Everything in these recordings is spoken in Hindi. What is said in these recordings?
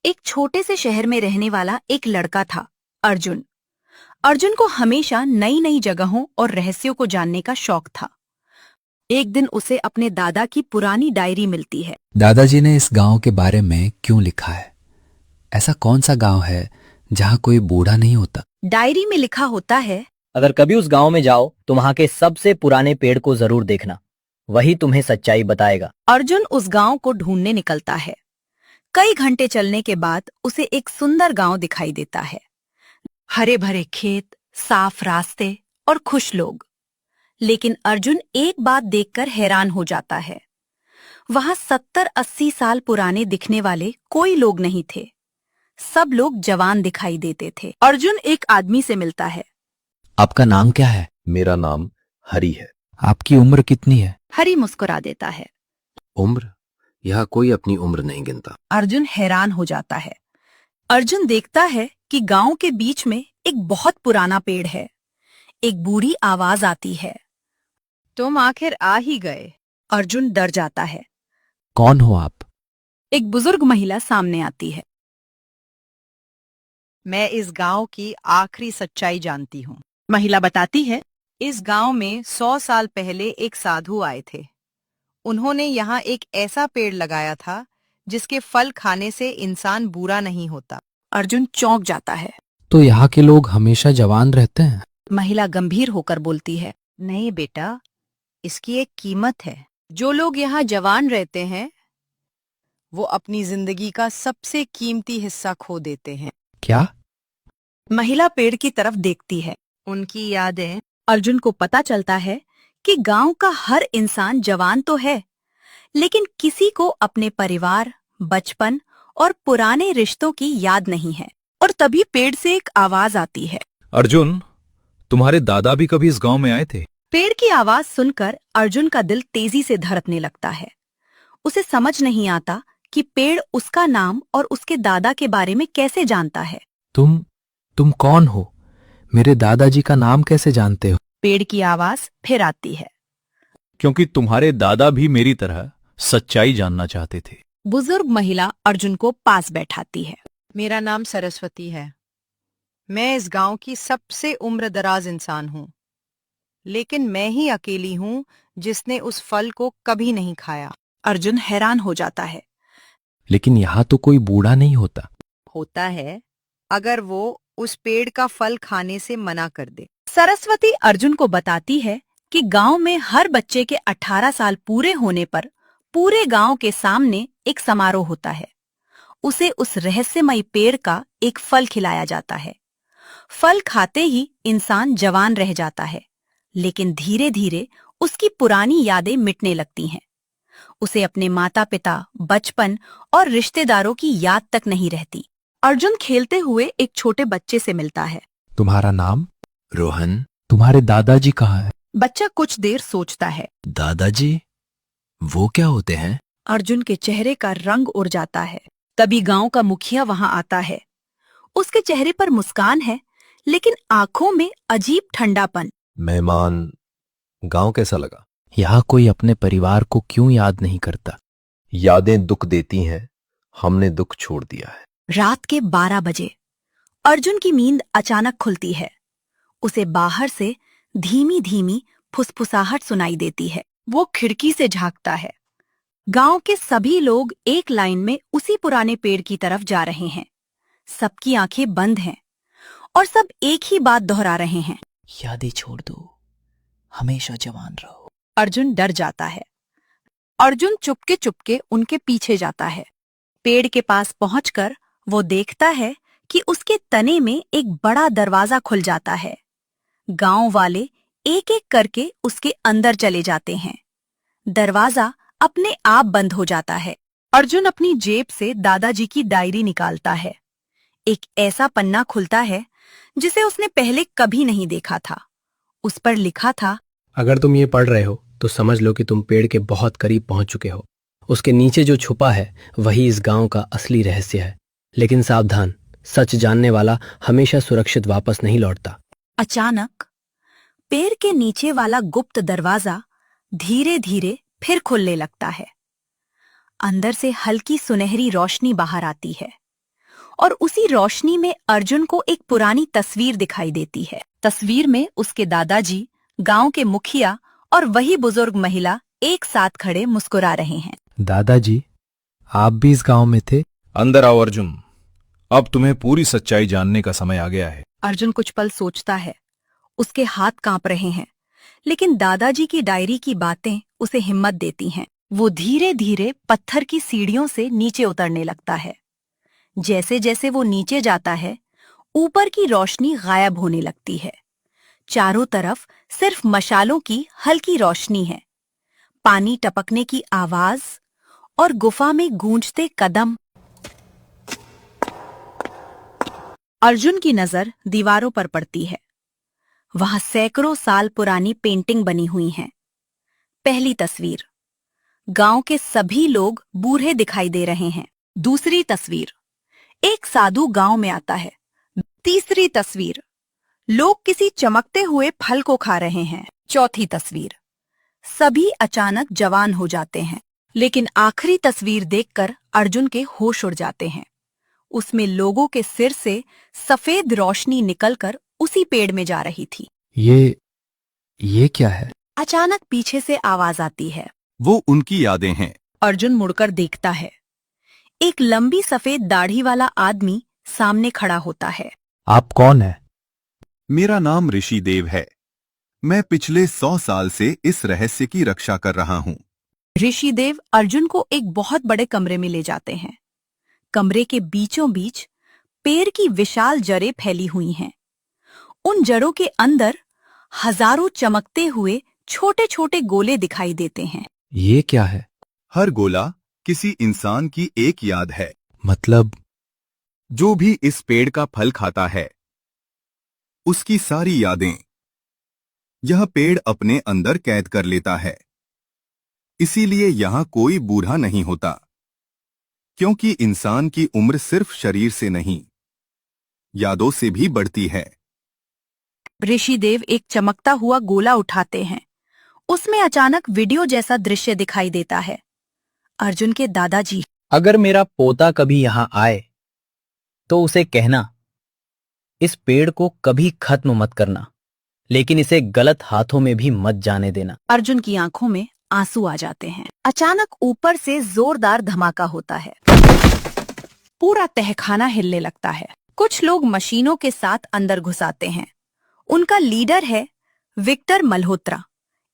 एक छोटे से शहर में रहने वाला एक लड़का था, अर्जुन। अर्जुन को हमेशा नई नई जगहों और रहस्यों को जानने का शौक था। एक दिन उसे अपने दादा की पुरानी डायरी मिलती है। दादाजी ने इस गांव के बारे में क्यों लिखा है? ऐसा कौन सा गांव है जहां कोई बूढ़ा नहीं होता? डायरी में लिखा होता है, अगर कभी उस गांव में जाओ तो वहां के सबसे पुराने पेड़ को जरूर देखना, वही तुम्हें सच्चाई बताएगा। अर्जुन उस गांव को ढूंढने निकलता है। कई घंटे चलने के बाद उसे एक सुंदर गांव दिखाई देता है। हरे भरे खेत, साफ रास्ते और खुश लोग। लेकिन अर्जुन एक बात देखकर हैरान हो जाता है। वहां 70-80 साल पुराने दिखने वाले कोई लोग नहीं थे। सब लोग जवान दिखाई देते थे। अर्जुन एक आदमी से मिलता है। आपका नाम क्या है? मेरा नाम हरि है। आपकी उम्र कितनी है? हरि मुस्कुरा देता है। उम्र? यहाँ कोई अपनी उम्र नहीं गिनता। अर्जुन हैरान हो जाता है। अर्जुन देखता है कि गांव के बीच में एक बहुत पुराना पेड़ है। एक बूढ़ी आवाज आती है, तुम आखिर आ ही गए। अर्जुन डर जाता है। कौन हो आप? एक बुजुर्ग महिला सामने आती है। मैं इस गांव की आखिरी सच्चाई जानती हूँ। महिला बताती है, इस गांव में 100 साल पहले एक साधु आए थे। उन्होंने यहाँ एक ऐसा पेड़ लगाया था जिसके फल खाने से इंसान बुरा नहीं होता। अर्जुन चौंक जाता है। तो यहाँ के लोग हमेशा जवान रहते हैं? महिला गंभीर होकर बोलती है, नहीं बेटा, इसकी एक कीमत है। जो लोग यहाँ जवान रहते हैं वो अपनी जिंदगी का सबसे कीमती हिस्सा खो देते हैं। क्या? महिला पेड़ की तरफ देखती है। उनकी यादें। अर्जुन को पता चलता है कि गांव का हर इंसान जवान तो है, लेकिन किसी को अपने परिवार, बचपन और पुराने रिश्तों की याद नहीं है। और तभी पेड़ से एक आवाज आती है, अर्जुन, तुम्हारे दादा भी कभी इस गांव में आए थे? पेड़ की आवाज सुनकर अर्जुन का दिल तेजी से धड़कने लगता है। उसे समझ नहीं आता कि पेड़ उसका नाम और उसके दादा के बारे में कैसे जानता है। तुम कौन हो? मेरे दादाजी का नाम कैसे जानते हो? पेड़ की आवाज फिर आती है, क्योंकि तुम्हारे दादा भी मेरी तरह सच्चाई जानना चाहते थे। बुजुर्ग महिला अर्जुन को पास बैठाती है। मेरा नाम सरस्वती है। मैं इस गांव की सबसे उम्रदराज इंसान हूँ, लेकिन मैं ही अकेली हूँ जिसने उस फल को कभी नहीं खाया। अर्जुन हैरान हो जाता है। लेकिन यहाँ तो कोई बूढ़ा नहीं होता। होता है, अगर वो उस पेड़ का फल खाने से मना कर दे। सरस्वती अर्जुन को बताती है कि गांव में हर बच्चे के 18 साल पूरे होने पर पूरे गांव के सामने एक समारोह होता है। उसे उस रहस्यमयी पेड़ का एक फल खिलाया जाता है। फल खाते ही इंसान जवान रह जाता है, लेकिन धीरे धीरे उसकी पुरानी यादें मिटने लगती हैं। उसे अपने माता पिता, बचपन और रिश्तेदारों की याद तक नहीं रहती। अर्जुन खेलते हुए एक छोटे बच्चे से मिलता है। तुम्हारा नाम? रोहन। तुम्हारे दादाजी कहाँ हैं? बच्चा कुछ देर सोचता है। दादाजी? वो क्या होते हैं? अर्जुन के चेहरे का रंग उड़ जाता है। तभी गांव का मुखिया वहां आता है। उसके चेहरे पर मुस्कान है, लेकिन आंखों में अजीब ठंडापन। मेहमान, गांव कैसा लगा? यहाँ कोई अपने परिवार को क्यों याद नहीं करता? यादें दुख देती हैं, हमने दुख छोड़ दिया है। रात के 12 बजे अर्जुन की नींद अचानक खुलती है। उसे बाहर से धीमी धीमी फुसफुसाहट सुनाई देती है। वो खिड़की से झांकता है। गांव के सभी लोग एक लाइन में उसी पुराने पेड़ की तरफ जा रहे हैं। सबकी आंखें बंद हैं और सब एक ही बात दोहरा रहे हैं, यादें छोड़ दो, हमेशा जवान रहो। अर्जुन डर जाता है। अर्जुन चुपके चुपके उनके पीछे जाता है। पेड़ के पास पहुंचकर वो देखता है कि उसके तने में एक बड़ा दरवाजा खुल जाता है। गांव वाले एक एक करके उसके अंदर चले जाते हैं। दरवाजा अपने आप बंद हो जाता है। अर्जुन अपनी जेब से दादाजी की डायरी निकालता है। एक ऐसा पन्ना खुलता है जिसे उसने पहले कभी नहीं देखा था। उस पर लिखा था, अगर तुम ये पढ़ रहे हो तो समझ लो कि तुम पेड़ के बहुत करीब पहुंच चुके हो। उसके नीचे जो छुपा है वही इस गांव का असली रहस्य है। लेकिन सावधान, सच जानने वाला हमेशा सुरक्षित वापस नहीं लौटता। अचानक पेड़ के नीचे वाला गुप्त दरवाजा धीरे धीरे फिर खुलने लगता है। अंदर से हल्की सुनहरी रोशनी बाहर आती है। और उसी रोशनी में अर्जुन को एक पुरानी तस्वीर दिखाई देती है। तस्वीर में उसके दादाजी, गांव के मुखिया और वही बुजुर्ग महिला एक साथ खड़े मुस्कुरा रहे हैं। दादाजी, आप भी इस गांव में थे? अंदर आओ अर्जुन, अब तुम्हें पूरी सच्चाई जानने का समय आ गया है। अर्जुन कुछ पल सोचता है। उसके हाथ कांप रहे हैं, लेकिन दादाजी की डायरी की बातें उसे हिम्मत देती हैं। वो धीरे धीरे पत्थर की सीढ़ियों से नीचे उतरने लगता है। जैसे जैसे वो नीचे जाता है, ऊपर की रोशनी गायब होने लगती है। चारों तरफ सिर्फ मशालों की हल्की रोशनी है, पानी टपकने की आवाज और गुफा में गूंजते कदम। अर्जुन की नजर दीवारों पर पड़ती है। वहां सैकड़ों साल पुरानी पेंटिंग बनी हुई हैं। पहली तस्वीर, गांव के सभी लोग बूढ़े दिखाई दे रहे हैं। दूसरी तस्वीर, एक साधु गांव में आता है। तीसरी तस्वीर, लोग किसी चमकते हुए फल को खा रहे हैं। चौथी तस्वीर, सभी अचानक जवान हो जाते हैं। लेकिन आखिरी तस्वीर देखकर अर्जुन के होश उड़ जाते हैं। उसमें लोगों के सिर से सफेद रोशनी निकलकर उसी पेड़ में जा रही थी। ये क्या है? अचानक पीछे से आवाज आती है। वो उनकी यादें हैं। अर्जुन मुड़कर देखता है। एक लंबी सफेद दाढ़ी वाला आदमी सामने खड़ा होता है। आप कौन है? मेरा नाम ऋषिदेव है। मैं पिछले 100 साल से इस रहस्य की रक्षा कर रहा हूँ। ऋषिदेव अर्जुन को एक बहुत बड़े कमरे में ले जाते हैं। कमरे के बीचों बीच पेड़ की विशाल जड़ें फैली हुई हैं। उन जड़ों के अंदर हजारों चमकते हुए छोटे छोटे गोले दिखाई देते हैं। ये क्या है? हर गोला किसी इंसान की एक याद है। मतलब? जो भी इस पेड़ का फल खाता है, उसकी सारी यादें यह पेड़ अपने अंदर कैद कर लेता है। इसीलिए यहां कोई बूढ़ा नहीं होता, क्योंकि इंसान की उम्र सिर्फ शरीर से नहीं, यादों से भी बढ़ती है। ऋषिदेव एक चमकता हुआ गोला उठाते हैं। उसमें अचानक वीडियो जैसा दृश्य दिखाई देता है। अर्जुन के दादाजी। अगर मेरा पोता कभी यहाँ आए तो उसे कहना, इस पेड़ को कभी खत्म मत करना, लेकिन इसे गलत हाथों में भी मत जाने देना। अर्जुन की आंखों में आंसू आ जाते हैं। अचानक ऊपर से जोरदार धमाका होता है। पूरा तहखाना हिलने लगता है। कुछ लोग मशीनों के साथ अंदर घुस आते हैं। उनका लीडर है विक्टर मल्होत्रा,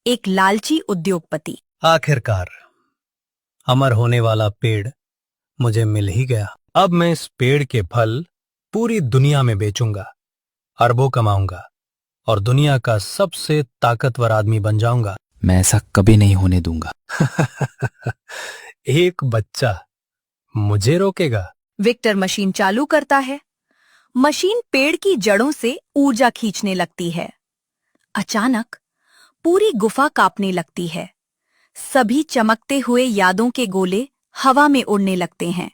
एक लालची उद्योगपति। आखिरकार अमर होने वाला पेड़ मुझे मिल ही गया। अब मैं इस पेड़ के फल पूरी दुनिया में बेचूंगा, अरबों कमाऊंगा और दुनिया का सबसे ताकतवर आदमी बन जाऊंगा। मैं ऐसा कभी नहीं होने दूंगा। एक बच्चा मुझे रोकेगा? विक्टर मशीन चालू करता है। मशीन पेड़ की जड़ों से ऊर्जा खींचने लगती है। अचानक पूरी गुफा कांपने लगती है। सभी चमकते हुए यादों के गोले हवा में उड़ने लगते हैं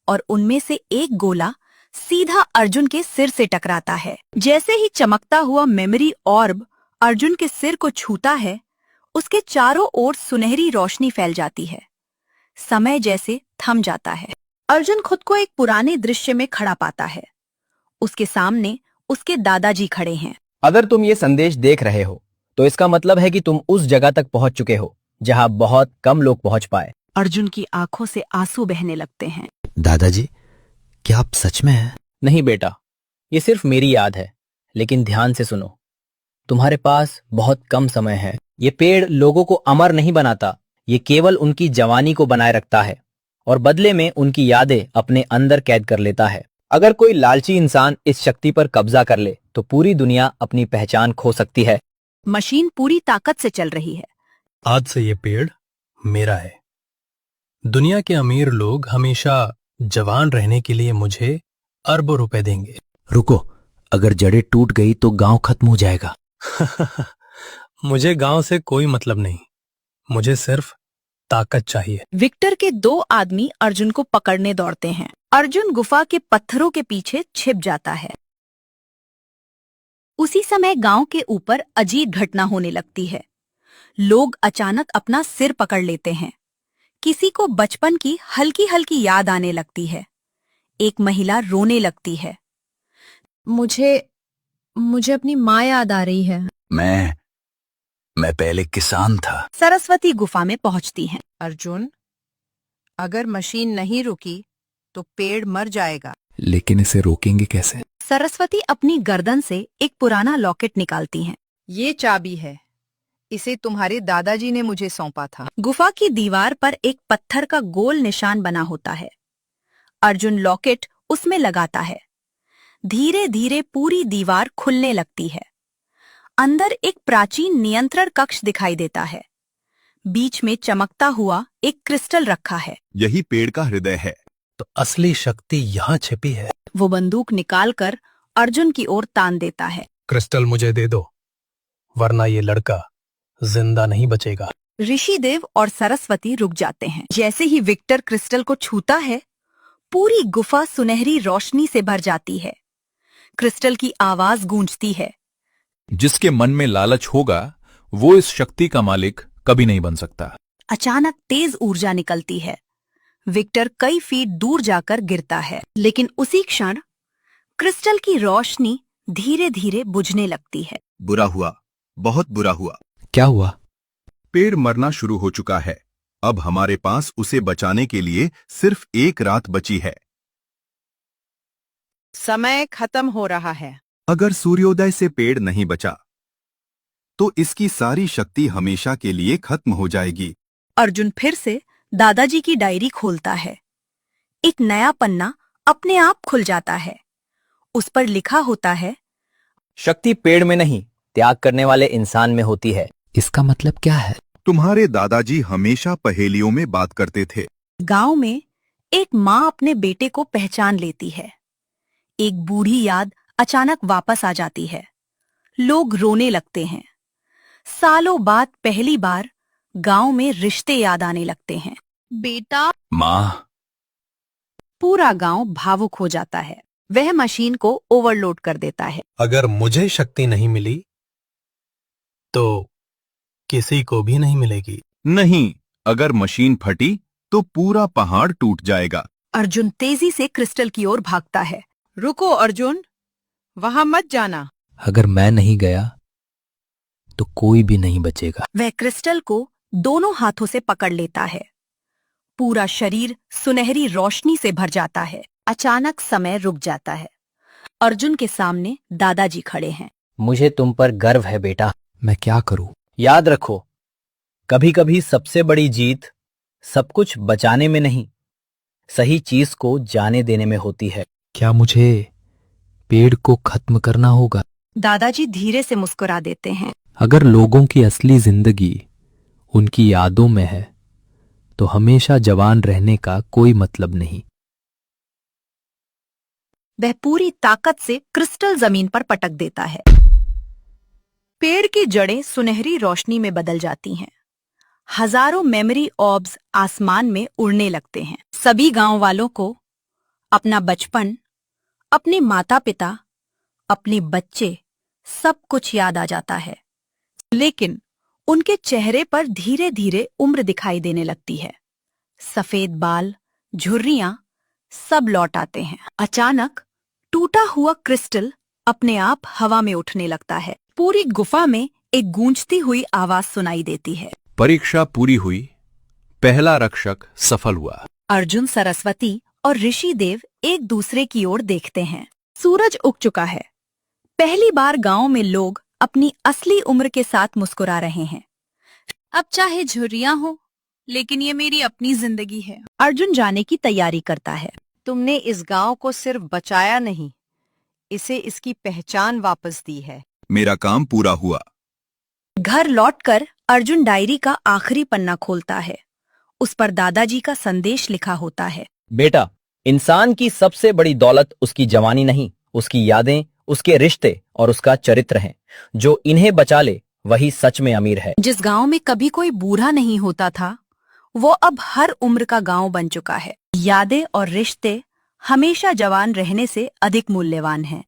और उनमें से एक गोला सीधा अर्जुन के सिर से टकराता है। जैसे ही चमकता हुआ मेमोरी ऑर्ब अर्जुन के सिर को छूता है, उसके चारों ओर सुनहरी रोशनी फैल जाती है। समय जैसे थम जाता है। अर्जुन खुद को एक पुराने दृश्य में खड़ा पाता है। उसके सामने उसके दादाजी खड़े हैं। अगर तुम ये संदेश देख रहे हो तो इसका मतलब है कि तुम उस जगह तक पहुंच चुके हो जहां बहुत कम लोग पहुंच पाए। अर्जुन की आंखों से आंसू बहने लगते हैं। दादाजी, क्या आप सच में हैं? नहीं बेटा, ये सिर्फ मेरी याद है, लेकिन ध्यान से सुनो। तुम्हारे पास बहुत कम समय है। ये पेड़ लोगों को अमर नहीं बनाता, ये केवल उनकी जवानी को बनाए रखता है और बदले में उनकी यादें अपने अंदर कैद कर लेता है। अगर कोई लालची इंसान इस शक्ति पर कब्जा कर ले तो पूरी दुनिया अपनी पहचान खो सकती है। मशीन पूरी ताकत से चल रही है। आज से ये पेड़ मेरा है। दुनिया के अमीर लोग हमेशा जवान रहने के लिए मुझे अरबों रुपए देंगे। रुको, अगर जड़ें टूट गई तो गांव खत्म हो जाएगा। मुझे गांव से कोई मतलब नहीं, मुझे सिर्फ ताकत चाहिए। विक्टर के दो आदमी अर्जुन को पकड़ने दौड़ते हैं। अर्जुन गुफा के पत्थरों के पीछे छिप जाता है। उसी समय गांव के ऊपर अजीब घटना होने लगती है। लोग अचानक अपना सिर पकड़ लेते हैं। किसी को बचपन की हल्की हल्की याद आने लगती है। एक महिला रोने लगती है। मुझे अपनी माँ याद आ रही है। मैं पहले किसान था। सरस्वती गुफा में पहुंचती हैं। अर्जुन, अगर मशीन नहीं रुकी तो पेड़ मर जाएगा। लेकिन इसे रोकेंगे कैसे? सरस्वती अपनी गर्दन से एक पुराना लॉकेट निकालती हैं। ये चाबी है, इसे तुम्हारे दादाजी ने मुझे सौंपा था। गुफा की दीवार पर एक पत्थर का गोल निशान बना होता है। अर्जुन लॉकेट उसमें लगाता है। धीरे धीरे पूरी दीवार खुलने लगती है। अंदर एक प्राचीन नियंत्रण कक्ष दिखाई देता है। बीच में चमकता हुआ एक क्रिस्टल रखा है। यही पेड़ का हृदय है। तो असली शक्ति यहाँ छिपी है। वो बंदूक निकालकर अर्जुन की ओर तान देता है। क्रिस्टल मुझे दे दो, वरना ये लड़का जिंदा नहीं बचेगा। ऋषिदेव और सरस्वती रुक जाते हैं। जैसे ही विक्टर क्रिस्टल को छूता है, पूरी गुफा सुनहरी रोशनी से भर जाती है। क्रिस्टल की आवाज गूंजती है। जिसके मन में लालच होगा वो इस शक्ति का मालिक कभी नहीं बन सकता। अचानक तेज ऊर्जा निकलती है। विक्टर कई फीट दूर जाकर गिरता है, लेकिन उसी क्षण क्रिस्टल की रोशनी धीरे धीरे बुझने लगती है। बुरा हुआ, बहुत बुरा हुआ। क्या हुआ? पेड़ मरना शुरू हो चुका है। अब हमारे पास उसे बचाने के लिए सिर्फ एक रात बची है। समय खत्म हो रहा है। अगर सूर्योदय से पेड़ नहीं बचा तो इसकी सारी शक्ति हमेशा के लिए खत्म हो जाएगी। अर्जुन फिर से दादाजी की डायरी खोलता है। एक नया पन्ना अपने आप खुल जाता है। उस पर लिखा होता है, शक्ति पेड़ में नहीं, त्याग करने वाले इंसान में होती है। इसका मतलब क्या है? तुम्हारे दादाजी हमेशा पहेलियों में बात करते थे। गांव में एक माँ अपने बेटे को पहचान लेती है। एक बूढ़ी याद अचानक वापस आ जाती है। लोग रोने लगते हैं। सालों बाद पहली बार गांव में रिश्ते याद आने लगते हैं। बेटा, माँ। पूरा गांव भावुक हो जाता है। वह मशीन को ओवरलोड कर देता है। अगर मुझे शक्ति नहीं मिली तो किसी को भी नहीं मिलेगी। नहीं, अगर मशीन फटी तो पूरा पहाड़ टूट जाएगा। अर्जुन तेजी से क्रिस्टल की ओर भागता है। रुको अर्जुन, वहां मत जाना। अगर मैं नहीं गया तो कोई भी नहीं बचेगा। वह क्रिस्टल को दोनों हाथों से पकड़ लेता है। पूरा शरीर सुनहरी रोशनी से भर जाता है। अचानक समय रुक जाता है। अर्जुन के सामने दादाजी खड़े हैं। मुझे तुम पर गर्व है बेटा। मैं क्या करूं? याद रखो, कभी कभी सबसे बड़ी जीत सब कुछ बचाने में नहीं, सही चीज को जाने देने में होती है। क्या मुझे पेड़ को खत्म करना होगा? दादाजी धीरे से मुस्कुरा देते हैं। अगर लोगों की असली जिंदगी उनकी यादों में है तो हमेशा जवान रहने का कोई मतलब नहीं। वह पूरी ताकत से क्रिस्टल जमीन पर पटक देता है। पेड़ की जड़ें सुनहरी रोशनी में बदल जाती हैं। हजारों मेमोरी ऑर्ब्स आसमान में उड़ने लगते हैं। सभी गांव वालों को अपना बचपन, अपने माता पिता, अपने बच्चे, सब कुछ याद आ जाता है। लेकिन उनके चेहरे पर धीरे धीरे उम्र दिखाई देने लगती है। सफेद बाल, झुर्रियां, सब लौट आते हैं। अचानक टूटा हुआ क्रिस्टल अपने आप हवा में उठने लगता है। पूरी गुफा में एक गूंजती हुई आवाज सुनाई देती है। परीक्षा पूरी हुई, पहला रक्षक सफल हुआ। अर्जुन, सरस्वती और ऋषिदेव एक दूसरे की ओर देखते हैं। सूरज उग चुका है। पहली बार गांव में लोग अपनी असली उम्र के साथ मुस्कुरा रहे हैं। अब चाहे झुर्रियां हो, लेकिन ये मेरी अपनी जिंदगी है। अर्जुन जाने की तैयारी करता है। तुमने इस गांव को सिर्फ बचाया नहीं, इसे इसकी पहचान वापस दी है। मेरा काम पूरा हुआ। घर लौटकर अर्जुन डायरी का आखिरी पन्ना खोलता है। उस पर दादाजी का संदेश लिखा होता है। बेटा, इंसान की सबसे बड़ी दौलत उसकी जवानी नहीं, उसकी यादें, उसके रिश्ते और उसका चरित्र हैं। जो इन्हें बचा ले वही सच में अमीर है। जिस गांव में कभी कोई बूढ़ा नहीं होता था, वो अब हर उम्र का गांव बन चुका है। यादें और रिश्ते हमेशा जवान रहने से अधिक मूल्यवान हैं।